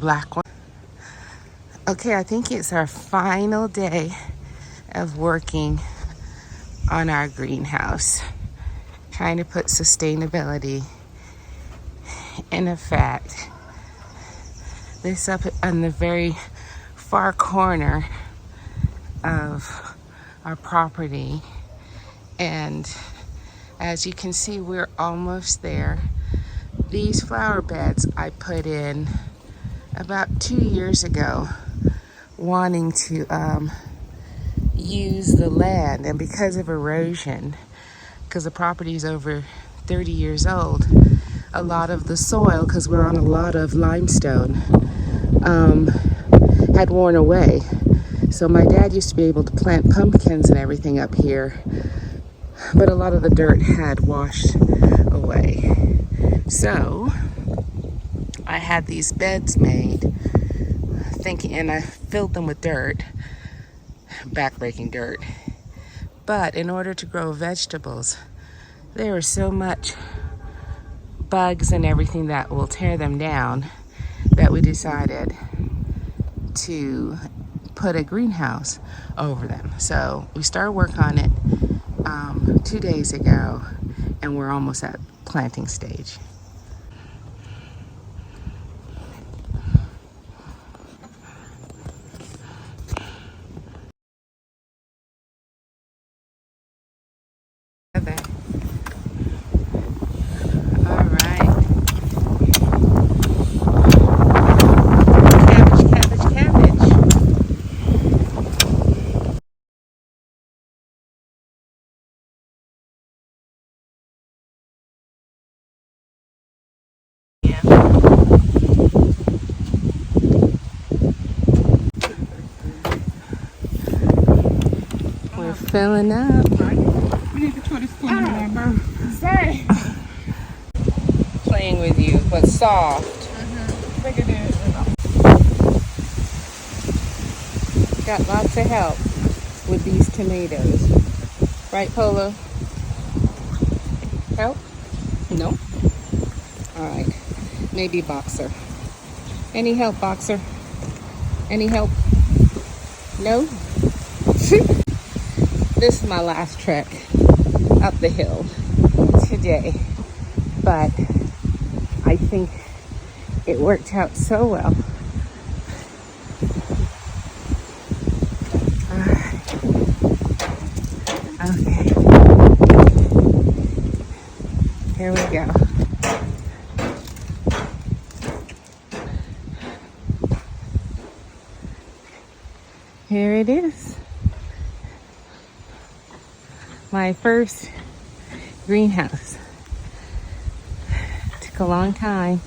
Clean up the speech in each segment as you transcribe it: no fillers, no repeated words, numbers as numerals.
black one. Okay, I think it's our final day of working on our greenhouse, trying to put sustainability in effect. This up on the very far corner of our property, and as you can see, we're almost there. These flower beds I put in about 2 years ago, wanting to use the land, and because of erosion, because the property is over 30 years old, a lot of the soil, because we're on a lot of limestone, had worn away. So my dad used to be able to plant pumpkins and everything up here, but a lot of the dirt had washed away. So I had these beds made, thinking, and I filled them with dirt, backbreaking dirt. But in order to grow vegetables, there is so much bugs and everything that will tear them down that we decided to put a greenhouse over them. So we started work on it 2 days ago, and we're almost at planting stage. We're filling up. We need to throw this thing in there, bro. Sorry. Playing with you, but soft. Look at this. Got lots of help with these tomatoes. Right, Polo? Help? No? Alright. Maybe Boxer. Any help, Boxer? Any help? No? This is my last trek up the hill today, but I think it worked out so well. Okay, here we go. Here it is. My first greenhouse. Took a long time.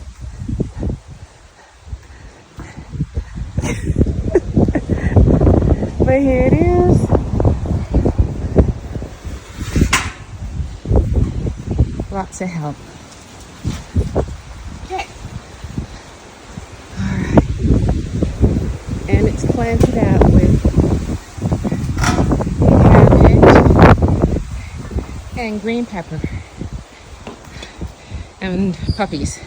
But here it is. Lots of help. Okay. Alright. And it's planted out with cabbage and green pepper and puppies.